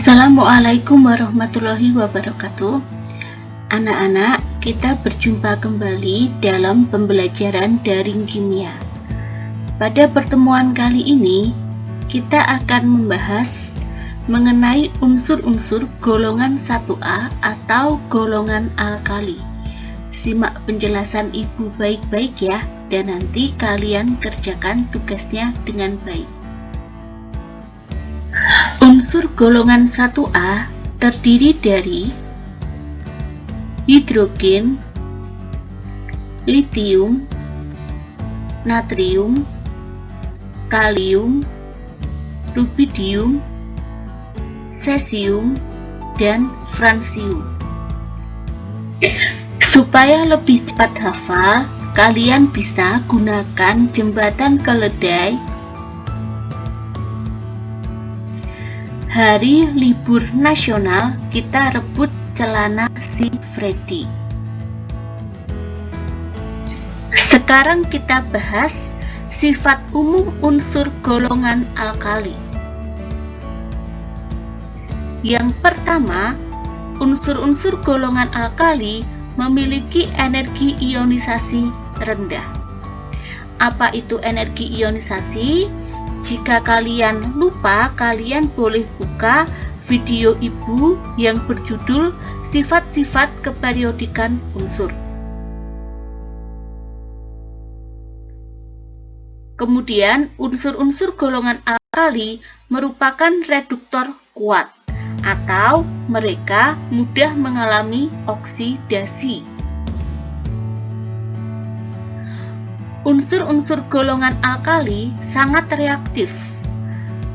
Assalamualaikum warahmatullahi wabarakatuh. Anak-anak, kita berjumpa kembali dalam pembelajaran daring kimia. Pada pertemuan kali ini, kita akan membahas mengenai unsur-unsur golongan 1A atau golongan alkali. Simak penjelasan Ibu baik-baik ya, dan nanti kalian kerjakan tugasnya dengan baik. Unsur golongan 1A terdiri dari hidrogen, litium, natrium, kalium, rubidium, cesium, dan fransium. Supaya lebih cepat hafal, kalian bisa gunakan jembatan keledai. Hari libur nasional, kita rebut celana si Freddy. Sekarang kita bahas sifat umum unsur golongan alkali. Yang pertama, unsur-unsur golongan alkali memiliki energi ionisasi rendah. Apa itu energi ionisasi? Jika kalian lupa, kalian boleh buka video Ibu yang berjudul Sifat-sifat Keperiodikan Unsur. Kemudian, unsur-unsur golongan alkali merupakan reduktor kuat atau mereka mudah mengalami oksidasi. Unsur-unsur golongan alkali sangat reaktif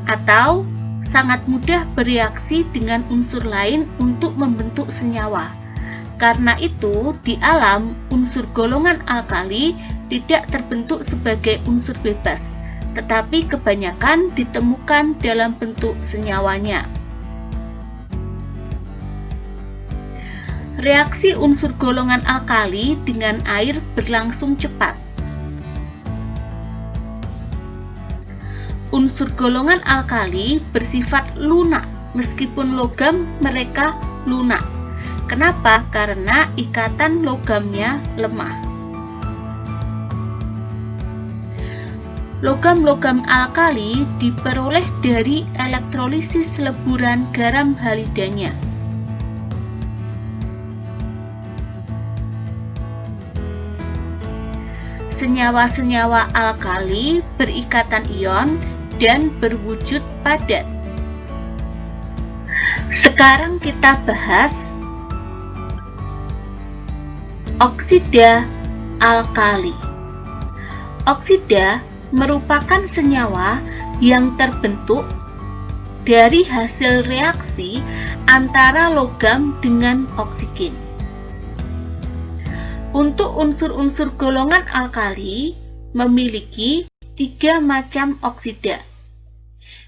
atau sangat mudah bereaksi dengan unsur lain untuk membentuk senyawa. Karena itu, di alam, unsur golongan alkali tidak terbentuk sebagai unsur bebas, tetapi kebanyakan ditemukan dalam bentuk senyawanya. Reaksi unsur golongan alkali dengan air berlangsung cepat. Unsur golongan alkali bersifat lunak, meskipun logam mereka lunak. Kenapa? Karena ikatan logamnya lemah. Logam-logam alkali diperoleh dari elektrolisis leburan garam halidanya. Senyawa-senyawa alkali berikatan ion dan berwujud padat. Sekarang kita bahas oksida alkali. Oksida merupakan senyawa yang terbentuk dari hasil reaksi antara logam dengan oksigen. Untuk unsur-unsur golongan alkali memiliki 3 macam oksida.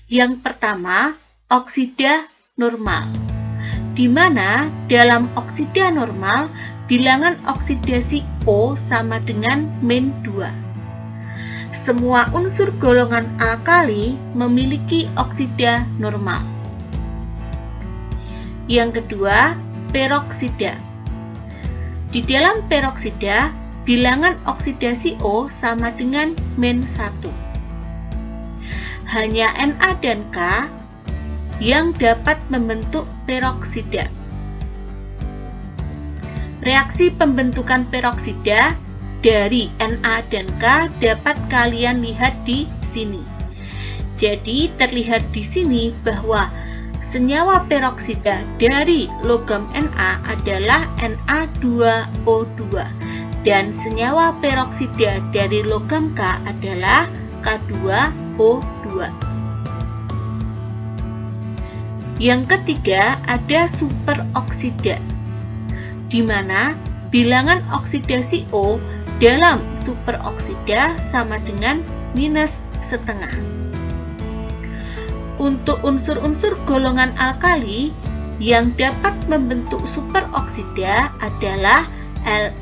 Yang pertama, oksida normal, di mana dalam oksida normal bilangan oksidasi O sama dengan -2. Semua unsur golongan alkali memiliki oksida normal. Yang kedua, peroksida. Di dalam peroksida, bilangan oksidasi O sama dengan -1. Hanya Na dan K yang dapat membentuk peroksida. Reaksi pembentukan peroksida dari Na dan K dapat kalian lihat di sini. Jadi terlihat di sini bahwa senyawa peroksida dari logam Na adalah Na2O2 dan senyawa peroksida dari logam K adalah K2O2. Yang ketiga, ada superoksida, di mana bilangan oksidasi O dalam superoksida sama dengan -0,5. Untuk unsur-unsur golongan alkali yang dapat membentuk superoksida adalah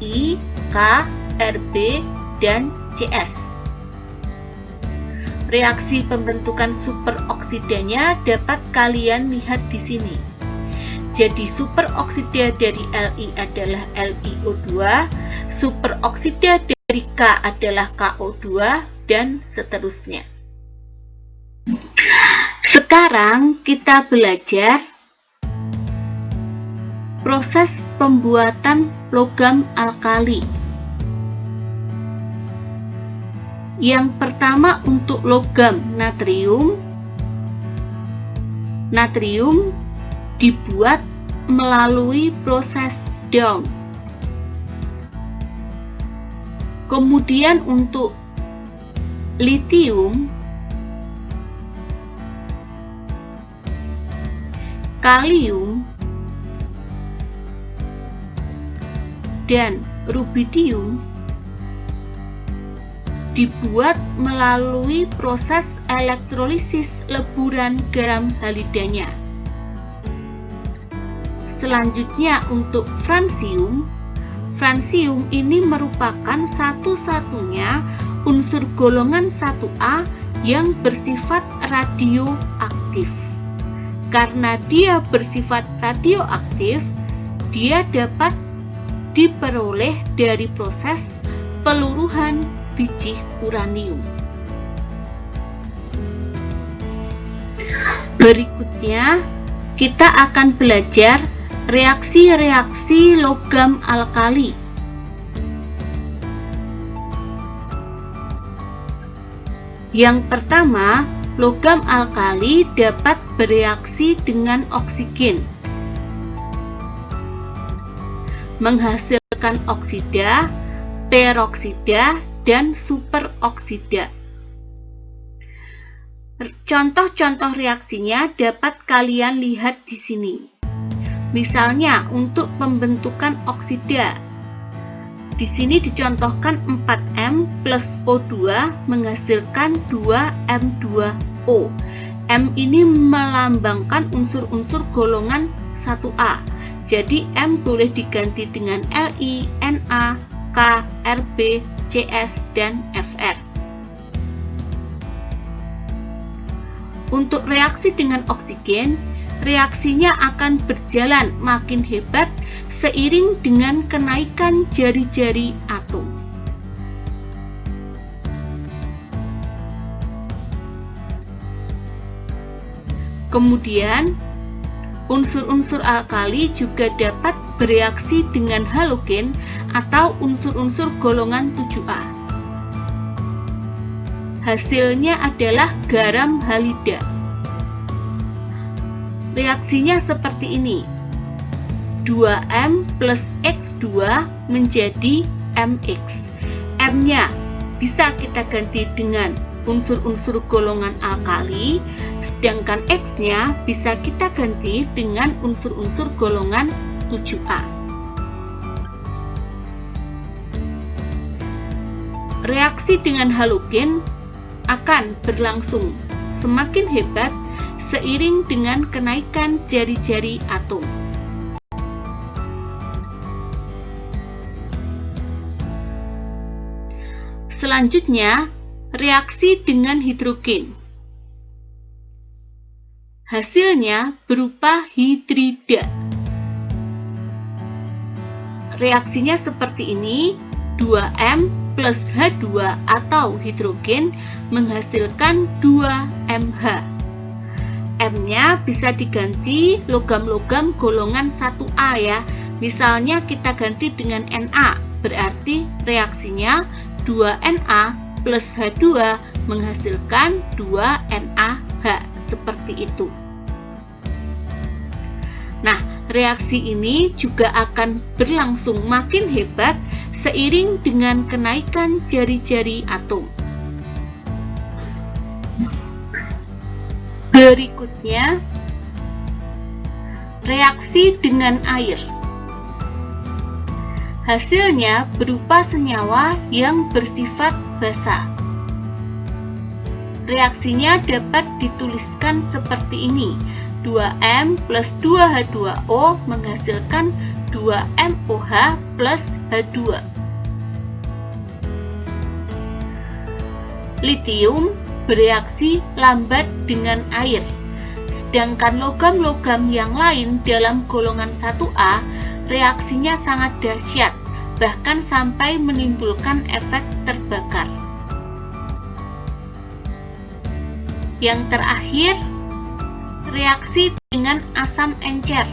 Li, K, Rb, dan Cs. Reaksi pembentukan superoksidanya dapat kalian lihat di sini. Jadi superoksida dari Li adalah LiO2, superoksida dari K adalah KO2, dan seterusnya. Sekarang kita belajar proses pembuatan logam alkali. Yang pertama untuk logam natrium. Natrium dibuat melalui proses Dawn. Kemudian untuk litium, kalium, dan rubidium dibuat melalui proses elektrolisis leburan garam halidanya. Selanjutnya untuk fransium. Fransium ini merupakan satu-satunya unsur golongan 1A yang bersifat radioaktif. Karena dia bersifat radioaktif, dia dapat diperoleh dari proses peluruhan biji uranium. Berikutnya, kita akan belajar reaksi-reaksi logam alkali. Yang pertama, logam alkali dapat bereaksi dengan oksigen, menghasilkan oksida, peroksida, dan superoksida. Contoh-contoh reaksinya dapat kalian lihat di sini. Misalnya untuk pembentukan oksida. Di sini dicontohkan 4M plus O2 menghasilkan 2M2O. M ini melambangkan unsur-unsur golongan 1A. Jadi M boleh diganti dengan Li, Na, K, Rb, Cs, dan Fr. Untuk reaksi dengan oksigen, reaksinya akan berjalan makin hebat seiring dengan kenaikan jari-jari atom. Kemudian, unsur-unsur alkali juga dapat bereaksi dengan halogen atau unsur-unsur golongan 7A. Hasilnya adalah garam halida. Reaksinya seperti ini. 2M plus X2 menjadi MX. M-nya bisa kita ganti dengan unsur-unsur golongan alkali, sedangkan X-nya bisa kita ganti dengan unsur-unsur golongan 7A. Reaksi dengan halogen akan berlangsung semakin hebat seiring dengan kenaikan jari-jari atom. Selanjutnya, reaksi dengan hidrogen. Hasilnya berupa hidrida. Reaksinya seperti ini, 2M plus H2 atau hidrogen menghasilkan 2MH. M-nya bisa diganti logam-logam golongan 1A ya. Misalnya kita ganti dengan Na, berarti reaksinya 2Na plus H2 menghasilkan 2NaH, seperti itu. Nah, reaksi ini juga akan berlangsung makin hebat seiring dengan kenaikan jari-jari atom. Berikutnya, reaksi dengan air. Hasilnya berupa senyawa yang bersifat basa. Reaksinya dapat dituliskan seperti ini. 2M plus 2H2O menghasilkan 2MOH plus H2. Litium bereaksi lambat dengan air. Sedangkan logam-logam yang lain dalam golongan 1A reaksinya sangat dahsyat, bahkan sampai menimbulkan efek terbakar. Yang terakhir, reaksi dengan asam encer.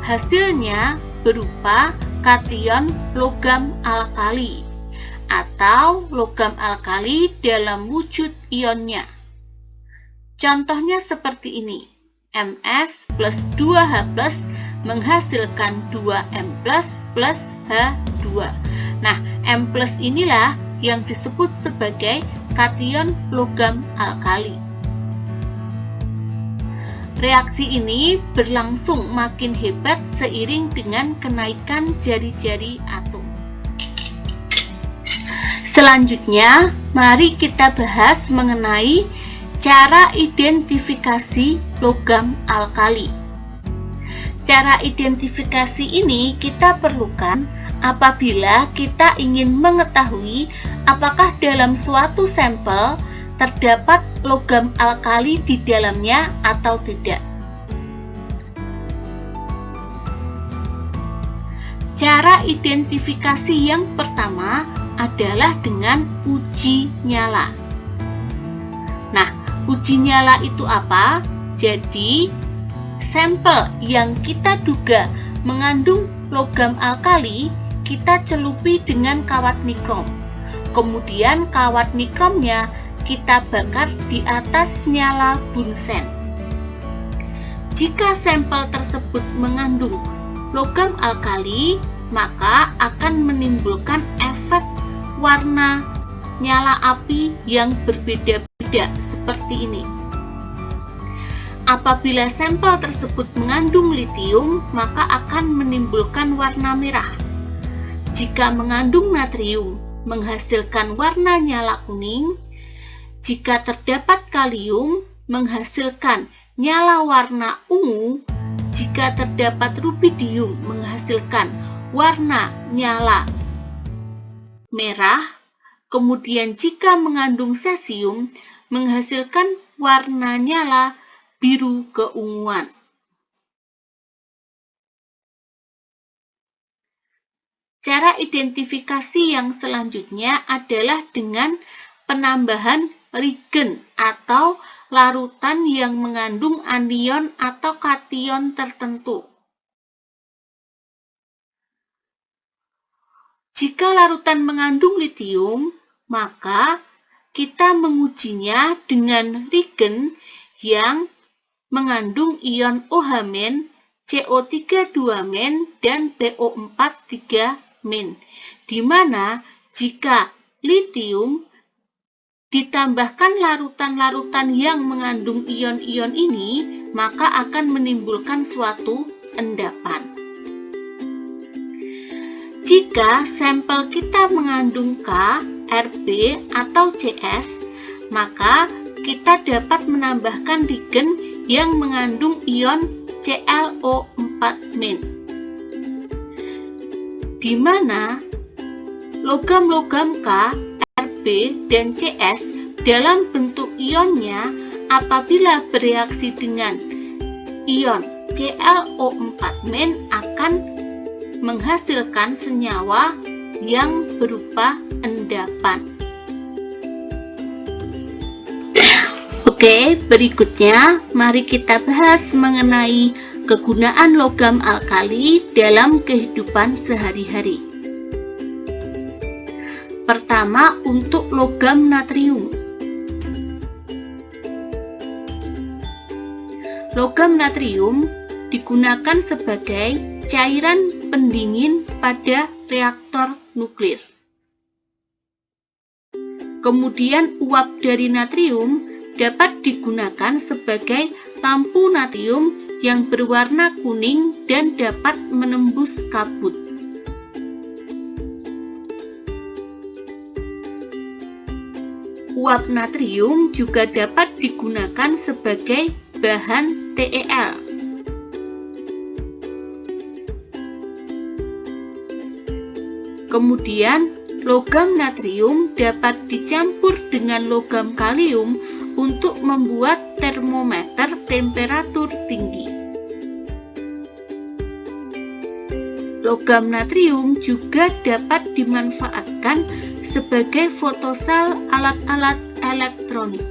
Hasilnya berupa kation logam alkali atau logam alkali dalam wujud ionnya. Contohnya seperti ini, Ms plus 2H plus menghasilkan 2M plus H2. Nah, M plus inilah yang disebut sebagai kation logam alkali. Reaksi ini berlangsung makin hebat seiring dengan kenaikan jari-jari atom. Selanjutnya, mari kita bahas mengenai cara identifikasi logam alkali. Cara identifikasi ini kita perlukan apabila kita ingin mengetahui apakah dalam suatu sampel terdapat logam alkali di dalamnya atau tidak. Cara identifikasi yang pertama adalah dengan uji nyala. Nah, uji nyala itu apa? Jadi, sampel yang kita duga mengandung logam alkali, kita celupi dengan kawat nikrom. Kemudian kawat nikromnya kita bakar di atas nyala bunsen. Jika sampel tersebut mengandung logam alkali, maka akan menimbulkan efek warna nyala api yang berbeda-beda seperti ini. Apabila sampel tersebut mengandung litium, maka akan menimbulkan warna merah. Jika mengandung natrium, menghasilkan warna nyala kuning. Jika terdapat kalium, menghasilkan nyala warna ungu. Jika terdapat rubidium, menghasilkan warna nyala merah. Kemudian jika mengandung cesium, menghasilkan warna nyala biru keunguan. Cara identifikasi yang selanjutnya adalah dengan penambahan reagen atau larutan yang mengandung anion atau kation tertentu. Jika larutan mengandung litium, maka kita mengujinya dengan reagen yang mengandung ion OH-, CO3-, dan PO4-, di mana jika litium ditambahkan larutan-larutan yang mengandung ion-ion ini, maka akan menimbulkan suatu endapan. Jika sampel kita mengandung K, Rb, atau Cs, maka kita dapat menambahkan reagen yang mengandung ion ClO4-, di mana logam-logam K, Rb, dan Cs dalam bentuk ionnya apabila bereaksi dengan ion ClO4- akan menghasilkan senyawa yang berupa endapan. Oke, berikutnya mari kita bahas mengenai kegunaan logam alkali dalam kehidupan sehari-hari. Pertama, untuk logam natrium. Logam natrium digunakan sebagai cairan pendingin pada reaktor nuklir. Kemudian uap dari natrium dapat digunakan sebagai lampu natrium yang berwarna kuning dan dapat menembus kabut. Uap natrium juga dapat digunakan sebagai bahan TeL. Kemudian logam natrium dapat dicampur dengan logam kalium untuk membuat termometer temperatur tinggi. Logam natrium juga dapat dimanfaatkan sebagai fotosel alat-alat elektronik.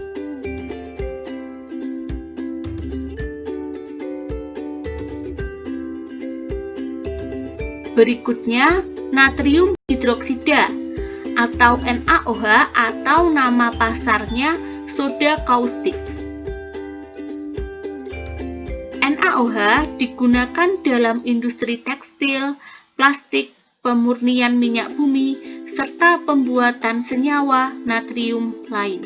Berikutnya, natrium hidroksida atau NaOH atau nama pasarnya soda kaustik. NaOH digunakan dalam industri tekstil, plastik, pemurnian minyak bumi, serta pembuatan senyawa natrium lain.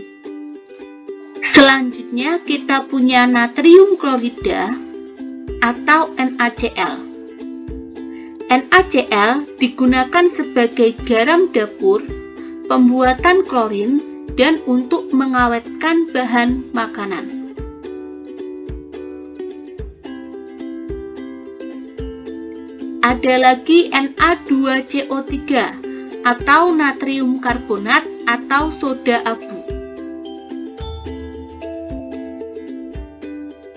Selanjutnya kita punya natrium klorida atau NaCl. NaCl digunakan sebagai garam dapur, pembuatan klorin, dan untuk mengawetkan bahan makanan. Ada lagi Na2CO3 atau natrium karbonat atau soda abu.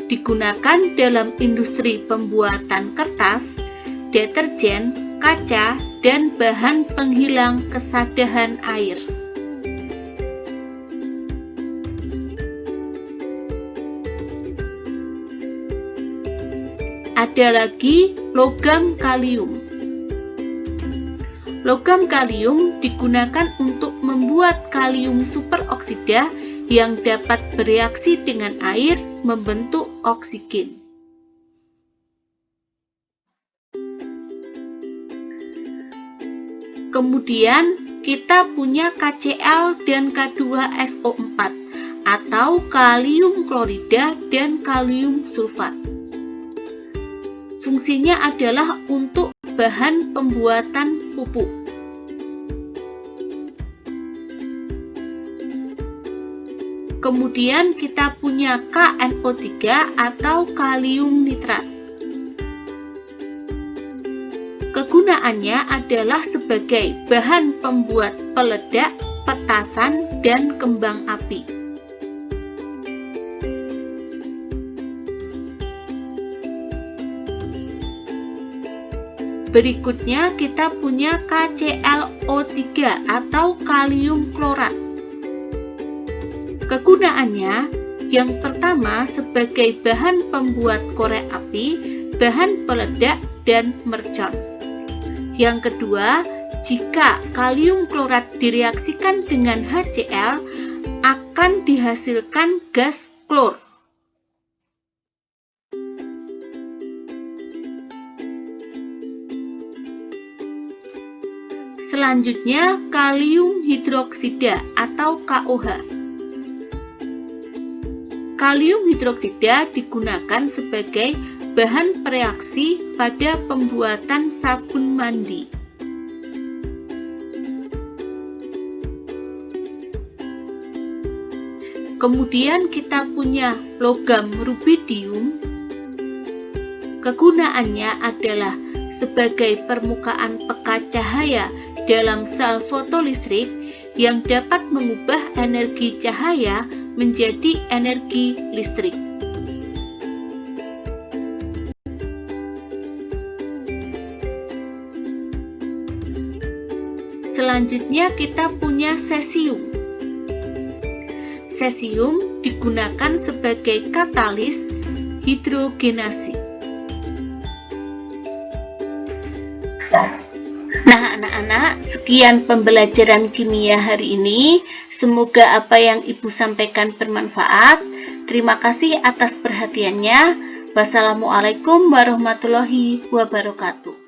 Digunakan dalam industri pembuatan kertas, deterjen, kaca, dan bahan penghilang kesadahan air. Ada lagi logam kalium. Logam kalium digunakan untuk membuat kalium superoksida yang dapat bereaksi dengan air membentuk oksigen. Kemudian kita punya KCl dan K2SO4 atau kalium klorida dan kalium sulfat. Fungsinya adalah untuk bahan pembuatan pupuk. Kemudian kita punya KNO3 atau kalium nitrat. Kegunaannya adalah sebagai bahan pembuat peledak, petasan, dan kembang api. Berikutnya kita punya KClO3 atau kalium klorat. Kegunaannya yang pertama sebagai bahan pembuat korek api, bahan peledak, dan mercon. Yang kedua, jika kalium klorat direaksikan dengan HCl, akan dihasilkan gas klor. Selanjutnya, kalium hidroksida atau KOH. Kalium hidroksida digunakan sebagai bahan pereaksi pada pembuatan sabun mandi. Kemudian kita punya logam rubidium. Kegunaannya adalah sebagai permukaan pekat cahaya dalam sel fotolistrik yang dapat mengubah energi cahaya menjadi energi listrik. Selanjutnya kita punya cesium. Cesium digunakan sebagai katalis hidrogenasi. Nah anak-anak, sekian pembelajaran kimia hari ini. Semoga apa yang Ibu sampaikan bermanfaat. Terima kasih atas perhatiannya. Wassalamualaikum warahmatullahi wabarakatuh.